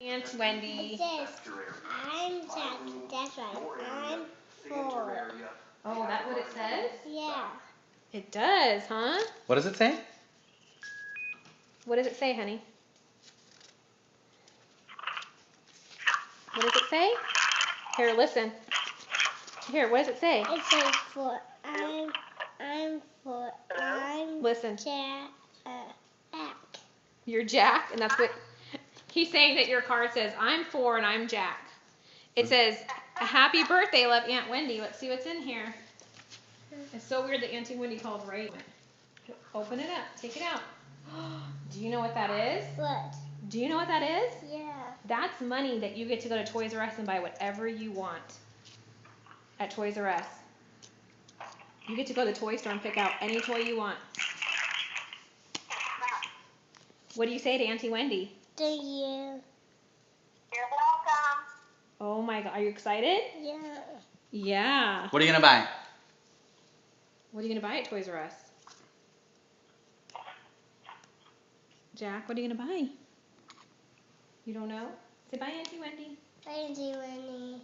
Aunt Wendy. It says, I'm Jackie. That's right. I'm 4. Oh, that's what it says? Yeah. It does, huh? What does it say? What does it say, honey? What does it say? Here, listen. Here, what does it say? It says 4. I'm 4. I'm Listen. Jack. You're Jack, and that's what he's saying. That your card says, I'm 4 and I'm Jack. It says, a happy birthday, love Aunt Wendy. Let's see what's in here. It's so weird that Auntie Wendy called right. Open it up. Take it out. Do you know what that is? What? Do you know what that is? Yeah. That's money that you get to go to Toys R Us and buy whatever you want at Toys R Us. You get to go to the toy store and pick out any toy you want. What do you say to Auntie Wendy? Thank you. You're welcome. Oh my God, are you excited? Yeah. Yeah. What are you gonna buy? What are you gonna buy at Toys R Us? Jack, what are you gonna buy? You don't know? Say bye, Auntie Wendy. Bye, Auntie Wendy.